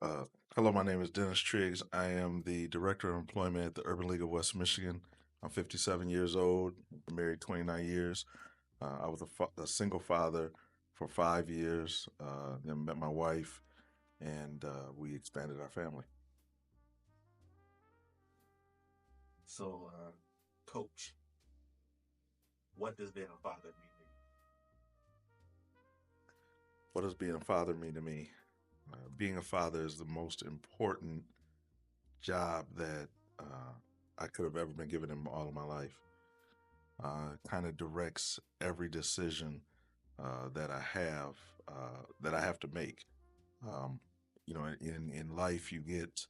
Uh, Hello, my name is Dennis Triggs. I am the Director of Employment at the Urban League of West Michigan. I'm 57 years old, married 29 years. I was a single father for 5 years, then met my wife, and we expanded our family. So, Coach, what does being a father mean to What does being a father mean to me? Being a father is the most important job that I could have ever been given in all of my life. Kind of directs every decision that I have to make. Um, in life, you get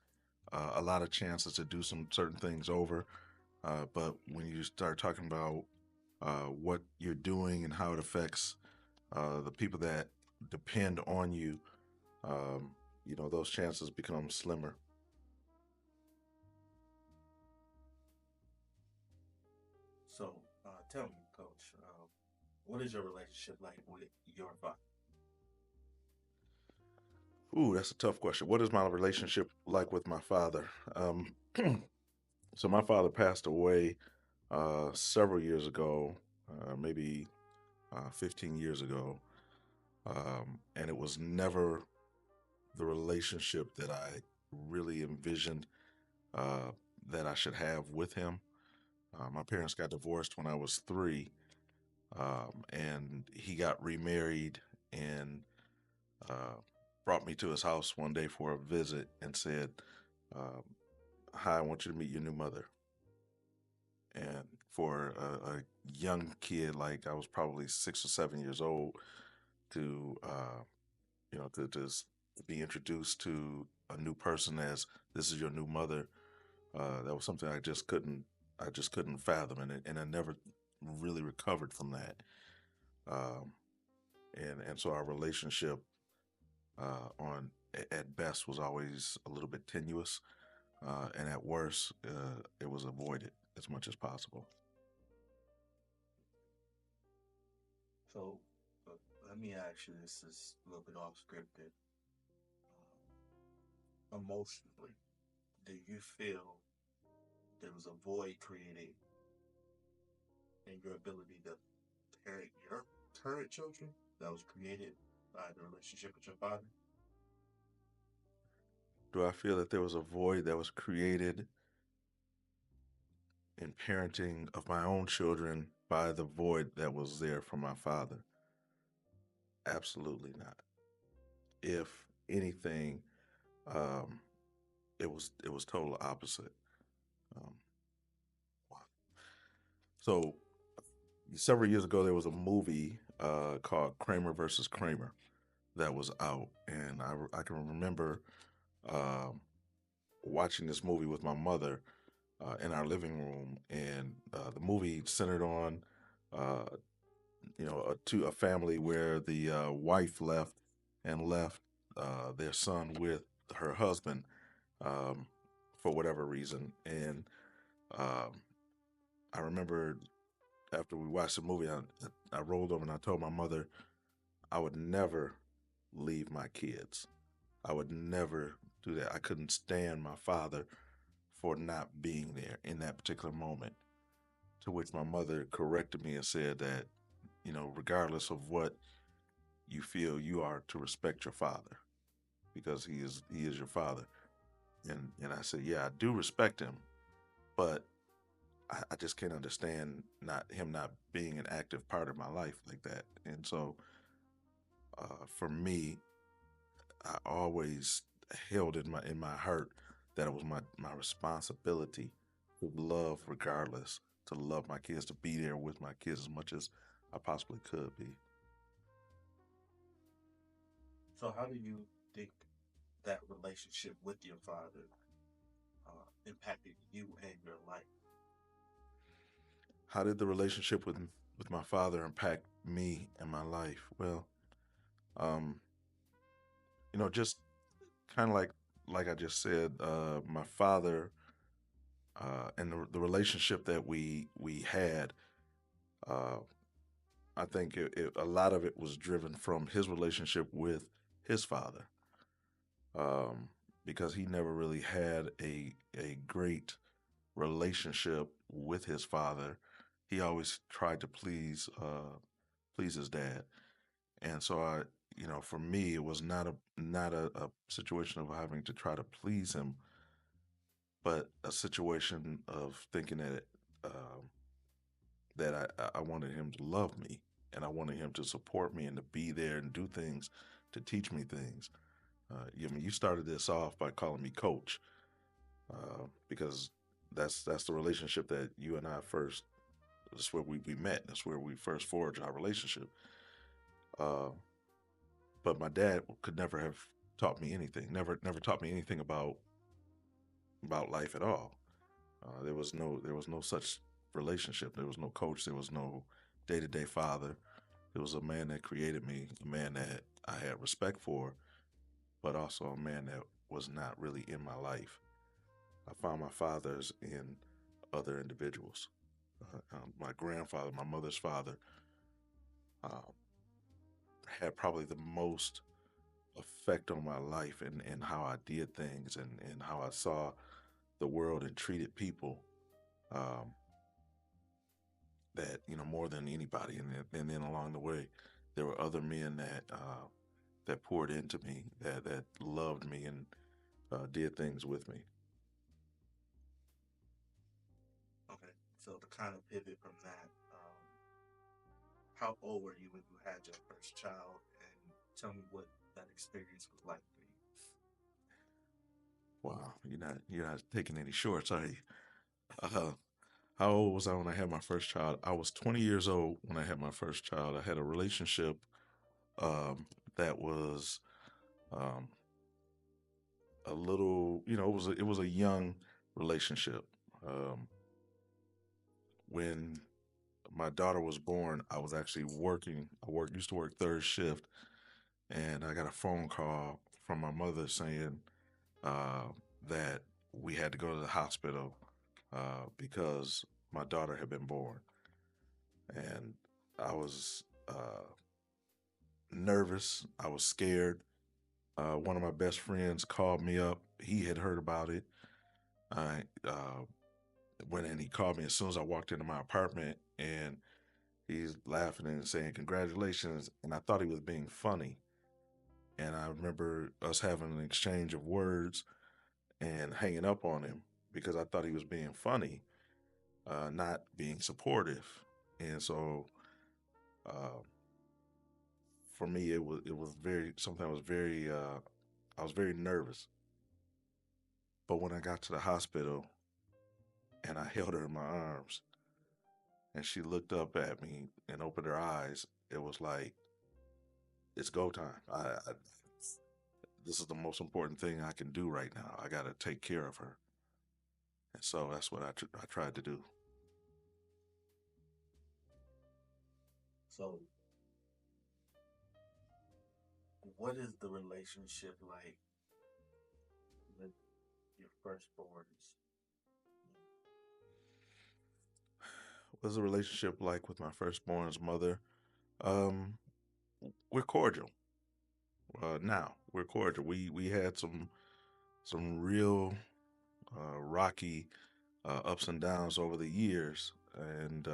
a lot of chances to do some certain things over, but when you start talking about what you're doing and how it affects the people that depend on you, um, those chances become slimmer. you? So, tell me, Coach, what is your relationship like with your father? Ooh, that's a tough question. What is my relationship like with my father? So my father passed away several years ago, maybe 15 years ago, and it was never the relationship that I really envisioned uh, that I should have with him. My parents got divorced when I was 3, and he got remarried and uh, brought me to his house one day for a visit and said, um, "Hi, I want you to meet your new mother." And for a young kid, like I was probably 6 or 7 years old, to to be introduced to a new person as this is your new mother, that was something I just couldn't fathom, and I never really recovered from that. Um, and so our relationship on at best was always a little bit tenuous, and at worst, it was avoided as much as possible. So, uh, let me ask you this is a little bit off scripted. Emotionally, do you feel there was a void created in your ability to parent your current children that was created by the relationship with your father? Do I feel that there was a void that was created in parenting of my own children by the void that was there from my father? Absolutely not. If anything, um, it was total opposite. Um, so several years ago, there was a movie called Kramer versus Kramer that was out, and I can remember um, watching this movie with my mother in our living room, and the movie centered on uh, to a family where the wife left and left their son with her husband um, for whatever reason. And um, I remember after we watched the movie, I rolled over and I told my mother I would never leave my kids. I would never do that. I couldn't stand my father for not being there in that particular moment. To which my mother corrected me and said that, regardless of what you feel, you are to respect your father because he is your father. And I said, yeah, I do respect him, but I just can't understand not him not being an active part of my life like that. And so for me, I always held in my heart that it was my responsibility to love regardless, to love my kids, to be there with my kids as much as I possibly could be. So, how do you think that relationship with your father impacted you and your life? How did the relationship with my father impact me and my life? Well, um, just kind of like I just said, my father and the relationship that we had. Uh, I think a lot of it was driven from his relationship with his father. Um, because he never really had a great relationship with his father. He always tried to please his dad, and so for me, it was not a situation of having to try to please him, but a situation of thinking um, that I wanted him to love me, and I wanted him to support me and to be there and do things to teach me things. You started this off by calling me coach, because that's the relationship that you and I first. That's where we met. That's where we first forged our relationship. Uh, but my dad could never have taught me anything. Never taught me anything about life at all. There was no such relationship. There was no coach. There was no day to day father. It was a man that created me, a man that I had respect for, but also a man that was not really in my life. I found my fathers in other individuals. My grandfather, my mother's father, uh, had probably the most effect on my life and how I did things and how I saw the world and treated people. Um, that more than anybody, and then along the way, there were other men that poured into me, that loved me and did things with me. Okay. So to kind of pivot from that, how old were you when you had your first child, and tell me what that experience was like for you? Wow, you're not taking any shorts, are you? Uh, how old was I when I had my first child? I was 20 years old when I had my first child. I had a relationship that was um, a little, it was a young relationship. Um, when my daughter was born, I was actually working. Used to work third shift, and I got a phone call from my mother saying uh, that we had to go to the hospital because my daughter had been born, and I was nervous. I was scared. One of my best friends called me up. He had heard about it. I went in. He called me as soon as I walked into my apartment, and he's laughing and saying congratulations. And I thought he was being funny. And I remember us having an exchange of words and hanging up on him because I thought he was being funny, not being supportive. And so uh, for me, it was very something. I was very nervous. But when I got to the hospital and I held her in my arms and she looked up at me and opened her eyes, it was like it's go time. This is the most important thing I can do right now. I got to take care of her, and so that's what I tried to do. So, what is the relationship like with your firstborns? What's the relationship like with my firstborn's mother? Um, we're cordial. Now we're cordial. We had some real rocky ups and downs over the years, and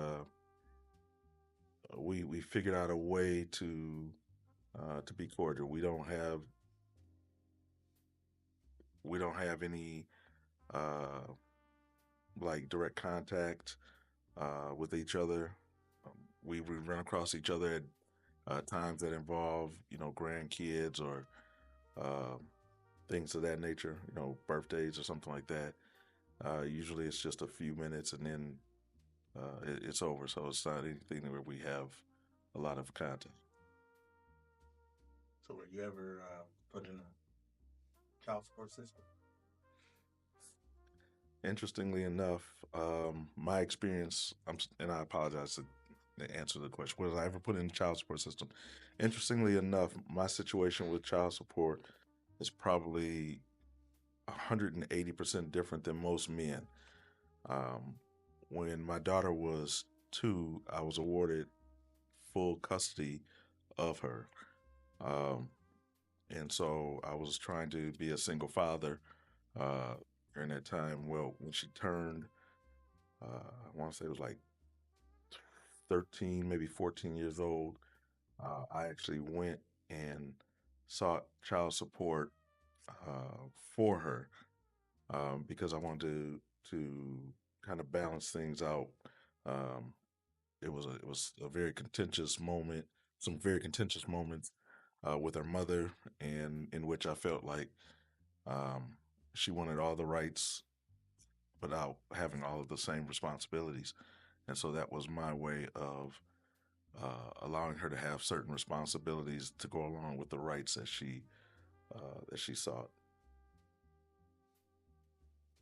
we figured out a way to be cordial. We don't have any uh, like direct contact with each other. We run across each other at times that involve grandkids or um things of that nature. Birthdays or something like that. Usually it's just a few minutes and then it's over. So it's not anything where we have a lot of contact. So, were you ever put in a child support system? Interestingly enough, my experience, and I apologize to answer the question, was I ever put in the child support system? Interestingly enough, my situation with child support is probably 180% different than most men. Um, when my daughter was 2, I was awarded full custody of her. Um, And so I was trying to be a single father uh, during that time. Well, when she turned, I want to say it was like 13, maybe 14 years old, I actually went and sought child support for her because I wanted to kind of balance things out. Um, it was a very contentious moment, some very contentious moments with her mother, and in which I felt like um, she wanted all the rights without having all of the same responsibilities, and so that was my way of allowing her to have certain responsibilities to go along with the rights that she sought.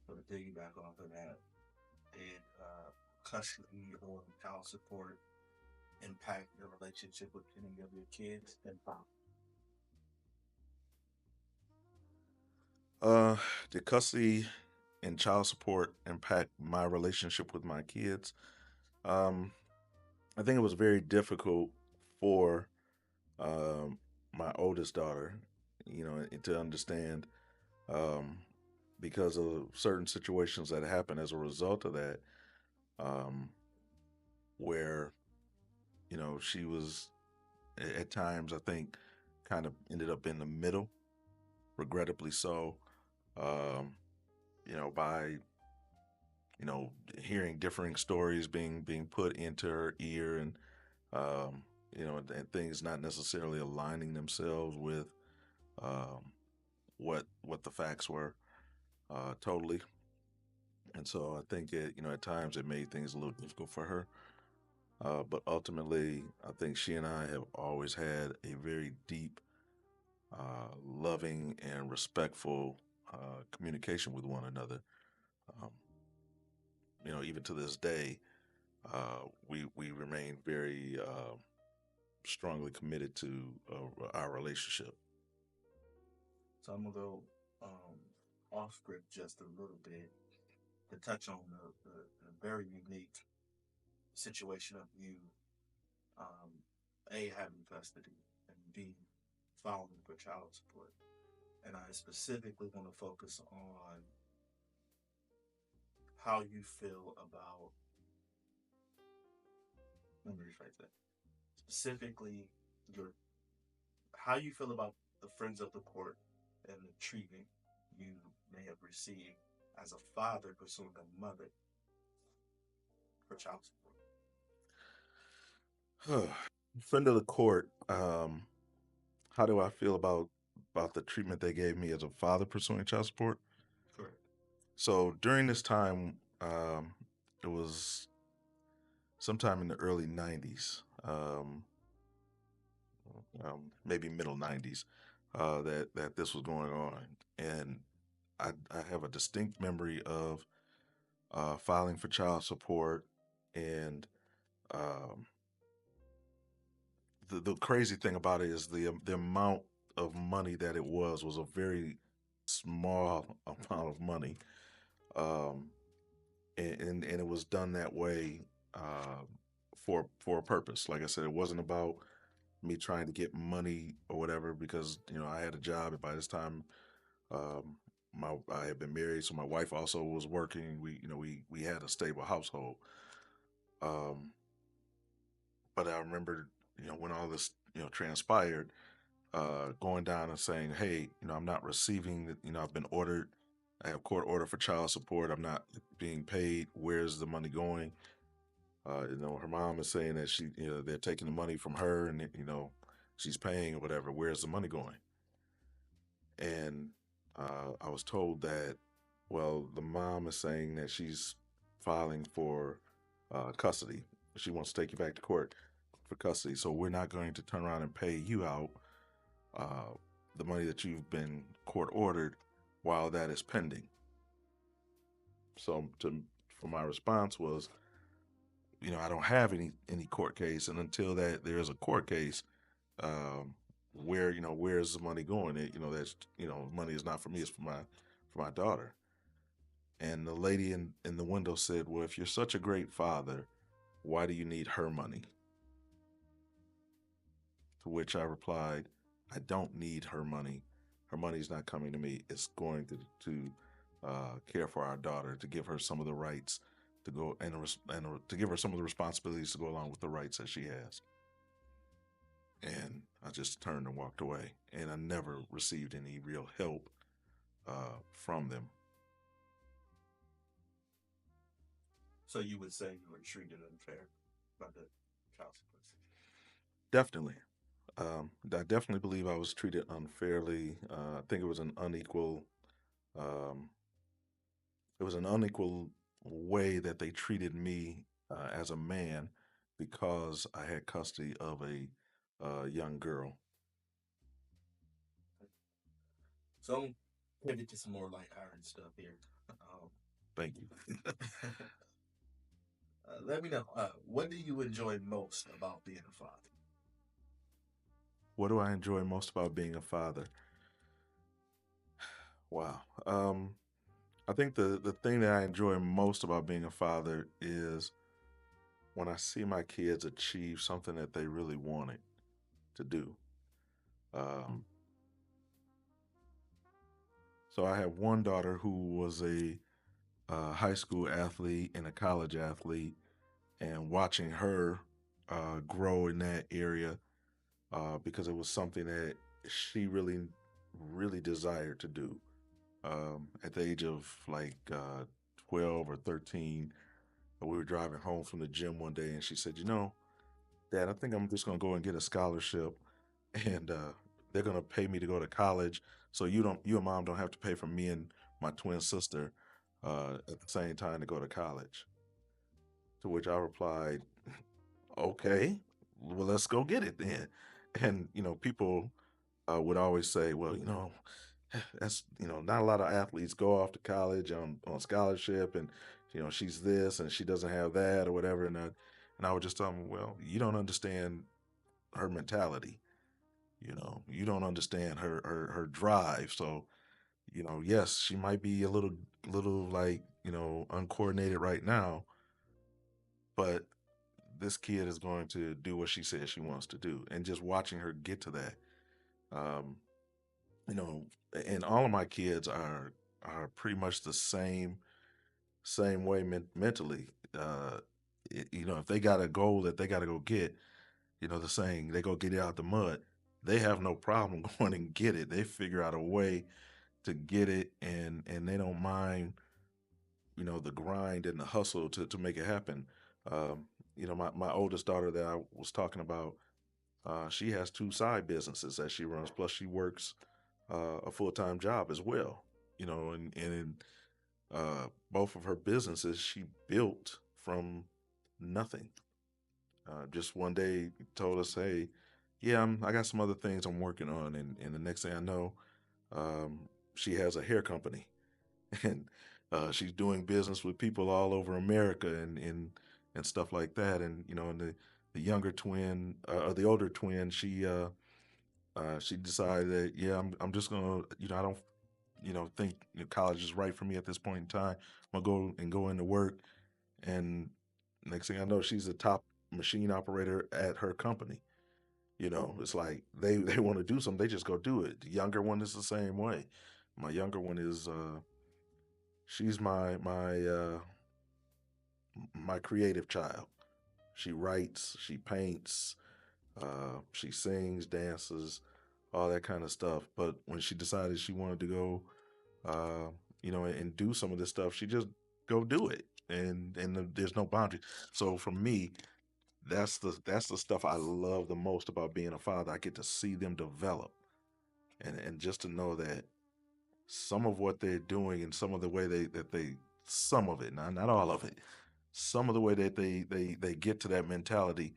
So to piggyback off of that, did custody or child support impact your relationship with any of your kids? And Uh, did custody and child support impact my relationship with my kids? Um, I think it was very difficult for um, my oldest daughter, to understand um, because of certain situations that happened as a result of that, um, where she was at times, I think, kind of ended up in the middle, regrettably so. Um, by hearing differing stories being put into her ear, and um, and things not necessarily aligning themselves with um, what the facts were totally. And so I think at times it made things a little difficult for her. But ultimately, I think she and I have always had a very deep, loving, and respectful communication with one another. Um, even to this day, we remain very strongly committed to our relationship. so I'm gonna go off script just a little bit to touch on the very unique situation of you, um, A, having custody, and B, filing for child support. And I specifically want to focus on how you feel about, let me rephrase that, specifically your, how you feel about the friends of the court and the treatment you may have received as a father pursuing a mother for child support. Friend of the court. How do I feel about the treatment they gave me as a father pursuing child support? Correct. So during this time, it was sometime in the early '90s, maybe middle '90s, that this was going on, and I have a distinct memory of filing for child support, and um, the crazy thing about it is the amount of money that it was a very small amount of money, um, and it was done that way uh, for a purpose. Like I said, it wasn't about me trying to get money or whatever because I had a job, and by this time um, my I had been married, so my wife also was working. We had a stable household. Um, but I remember when all this transpired, going down and saying, hey, I'm not receiving the, I've been ordered. I have court order for child support. I'm not being paid. Where's the money going? Her mom is saying that they're taking the money from her, and she's paying or whatever. Where's the money going? And I was told that, well, the mom is saying that she's filing for custody. She wants to take you back to court for custody. So we're not going to turn around and pay you out uh, the money that you've been court ordered while that is pending. So for my response was, I don't have any court case, and until that there is a court case, where's the money going? That's money is not for me; it's for my daughter. And the lady in the window said, "Well, if you're such a great father, why do you need her money?" To which I replied, I don't need her money. Her money's not coming to me. It's going to care for our daughter, to give her some of the rights to go and to give her some of the responsibilities to go along with the rights that she has. And I just turned and walked away, and I never received any real help from them. So you would say you were treated unfair by the child support system. Definitely. I definitely believe I was treated unfairly. I think um, it was an unequal way that they treated me as a man because I had custody of a young girl. So pivot to some more lighthearted stuff here. Um, Thank you. let me know, what do you enjoy most about being a father? What do I enjoy most about being a father? Wow. I think the thing that I enjoy most about being a father is when I see my kids achieve something that they really wanted to do. Um, so I have one daughter who was a high school athlete and a college athlete, and watching her grow in that area because it was something that she really desired to do. At the age of like 12 or 13, we were driving home from the gym one day, and she said, "You know, Dad, I think I'm just going to go and get a scholarship, and they're going to pay me to go to college, so you and Mom don't have to pay for me and my twin sister at the same time to go to college." To which I replied, "Okay, well, let's go get it then." And people would always say, "Well, that's not a lot of athletes go off to college on scholarship, and she's this and she doesn't have that or whatever." And I would just tell them, "Well, you don't understand her mentality. You don't understand her drive. So yes, she might be a little like uncoordinated right now, but this kid is going to do what she says she wants to do." And just watching her get to that, um, you know, and all of my kids are pretty much the same way mentally. If they got a goal that they got to go get, the saying, they go get it out the mud. They have no problem going and get it. They figure out a way to get it, and they don't mind, the grind and the hustle to make it happen. Um, my oldest daughter that I was talking about, she has two side businesses that she runs, plus she works a full time job as well. Both of her businesses she built from nothing. Just one day told us, "Hey, yeah, I got some other things I'm working on," and the next thing I know, um, she has a hair company, and she's doing business with people all over America and stuff like that. And the younger twin, or the older twin, she decided that, yeah, I'm just gonna, I don't think college is right for me at this point in time. I'm gonna go into work, and next thing I know, she's the top machine operator at her company. It's like they want to do something, they just go do it. The younger one is the same way. My younger one is she's my creative child. She writes, she paints, she sings, dances, all that kind of stuff. But when she decided she wanted to go, and do some of this stuff, she just go do it, and there's no boundary. So for me, that's the stuff I love the most about being a father. I get to see them develop, and just to know that some of what they're doing and some of the way they some of it, not all of it, some of the way that they get to that mentality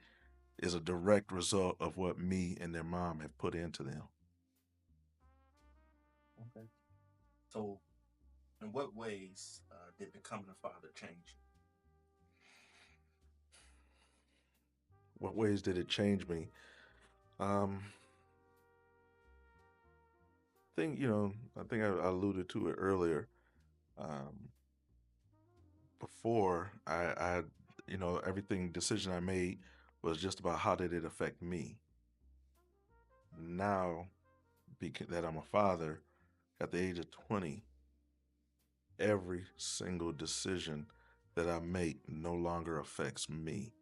is a direct result of what me and their mom have put into them. Okay. So, in what ways did becoming a father change What ways did it change me? Um, I think I alluded to it earlier. Um, Before everything decision I made was just about how did it affect me. Now that I'm a father at the age of 20, every single decision that I make no longer affects me.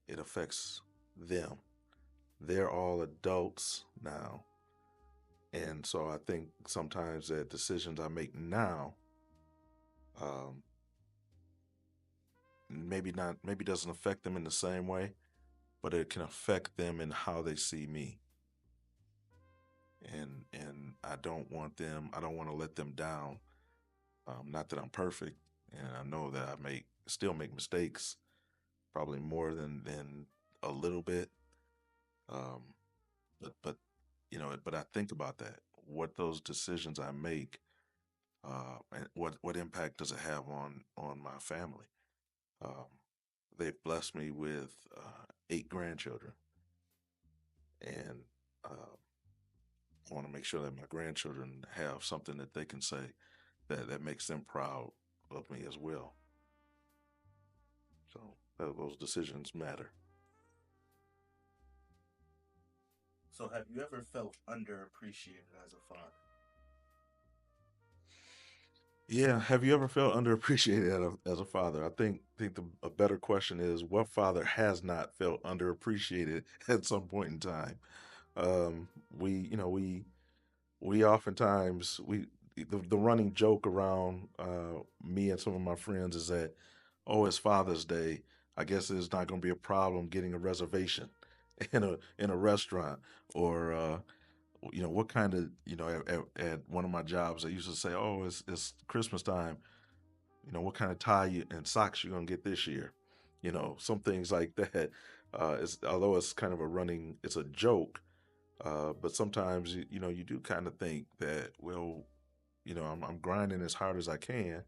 It affects them. They're all adults now. And so I think sometimes that decisions I make now, um, maybe doesn't affect them in the same way, but it can affect them in how they see me. And I don't want to let them down. Not that I'm perfect, and I know that still make mistakes, probably more than a little bit. Um, but but I think about that. What those decisions I make, and what impact does it have on my family? Um, they've blessed me with 8 grandchildren, and I want to make sure that my grandchildren have something that they can say that makes them proud of me as well. So those decisions matter. So, have you ever felt underappreciated as a father? Yeah. Have you ever felt underappreciated as a father? I think a better question is, what father has not felt underappreciated at some point in time? We you know we oftentimes we the running joke around me and some of my friends is that, oh, it's Father's Day. I guess there's not going to be a problem getting a reservation in a restaurant, or what kind of at one of my jobs I used to say, oh, it's Christmas time. What kind of and socks you gonna get this year? Some things like that. Although it's kind of it's a joke, but sometimes you do kind of think that, well, I'm grinding as hard as I can,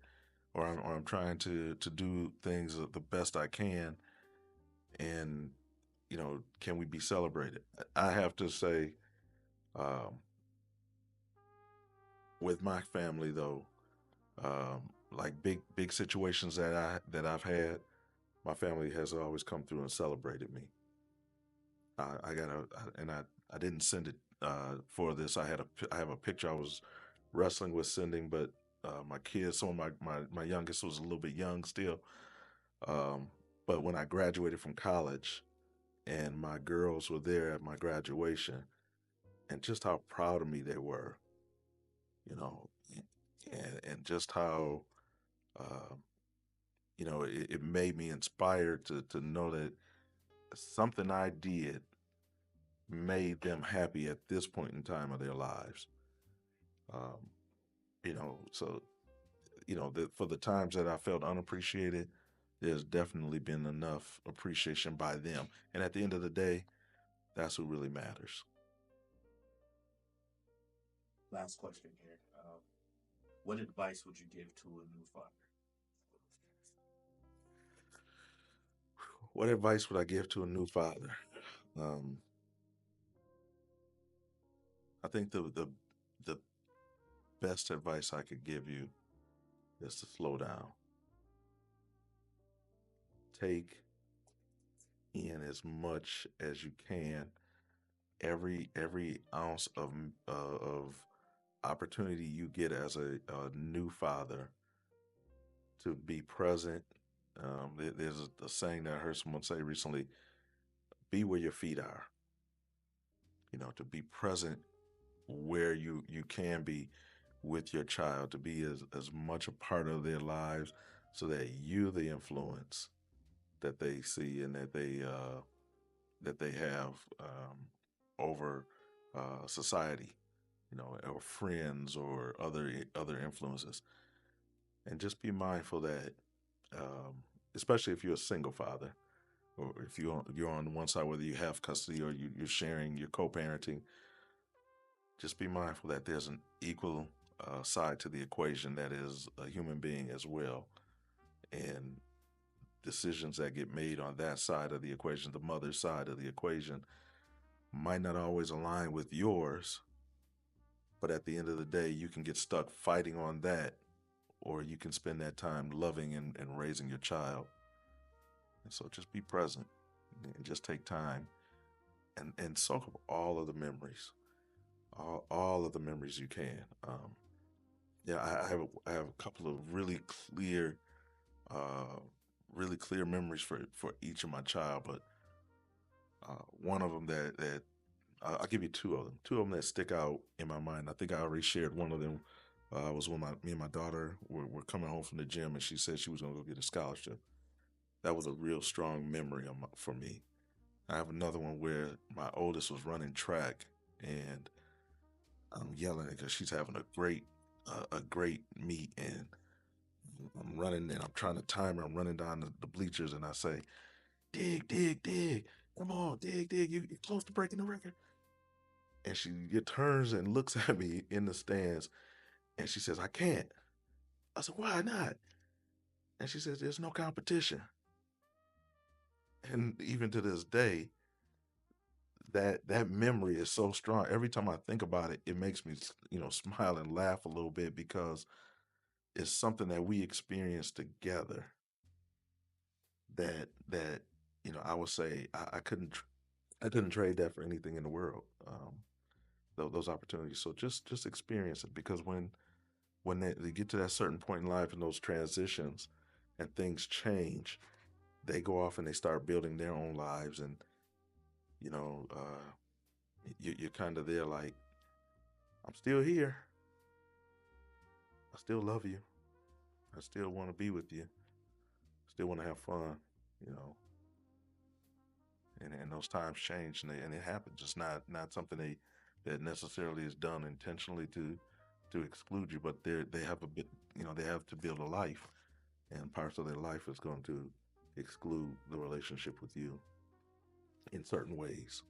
or I'm trying to do things the best I can, and can we be celebrated? I have to say, um, with my family though, like big situations that I've had, my family has always come through and celebrated me. I got and I didn't send it for this. I have a picture I was wrestling with sending, but my kids, some of my youngest was a little bit young still. Um, but when I graduated from college and my girls were there at my graduation, and just how proud of me they were, you know, and just how uh, it made me inspired to know that something I did made them happy at this point in time of their lives. Um, so for the times that I felt unappreciated, there's definitely been enough appreciation by them. And at the end of the day, that's who really matters. Last question here. What advice would you give to a new father? What advice would I give to a new father? Um, I think the best advice I could give you is to slow down. Take in as much as you can, every ounce of opportunity you get as a new father to be present. There's a saying that I heard someone say recently: "Be where your feet are." To be present where you can be with your child, to be as much a part of their lives, so that you the influence that they see and that they have over society, or friends or other influences. And just be mindful that, um, especially if you're a single father, or if you're on one side, whether you have custody or you're sharing, you're co-parenting, just be mindful that there's an equal side to the equation that is a human being as well. And decisions that get made on that side of the equation, the mother's side of the equation, might not always align with yours, but at the end of the day, you can get stuck fighting on that, or you can spend that time loving and raising your child. And so just be present and just take time and soak up all of the memories, all of the memories you can. Yeah, I have a couple of uh, really clear memories for each of my child, but one of them that I'll give you two of them that stick out in my mind. I think I already shared one of them. Was when me and my daughter were coming home from the gym, and she said she was going to go get a scholarship. That was a real strong memory for me. I have another one where my oldest was running track, and I'm yelling because she's having a great meet, and I'm running and I'm trying to time her. I'm running down the bleachers, and I say, "Dig, dig, dig! Come on, dig, dig! You're close to breaking the record." And she turns and looks at me in the stands, and she says, "I can't." I said, "Why not?" And she says, "There's no competition." And even to this day, that memory is so strong. Every time I think about it, it makes me, smile and laugh a little bit because it's something that we experienced together that I would say I couldn't trade that for anything in the world. Those opportunities. So just experience it, because when they get to that certain point in life and those transitions and things change, they go off and they start building their own lives, and you know uh, you're kind of there like, I'm still here. I still love you. I still want to be with you. Still want to have fun. You know, and those times change, and it happens. It's not something that necessarily is done intentionally to exclude you, but they have a bit. They have to build a life, and parts of their life is going to exclude the relationship with you in certain ways.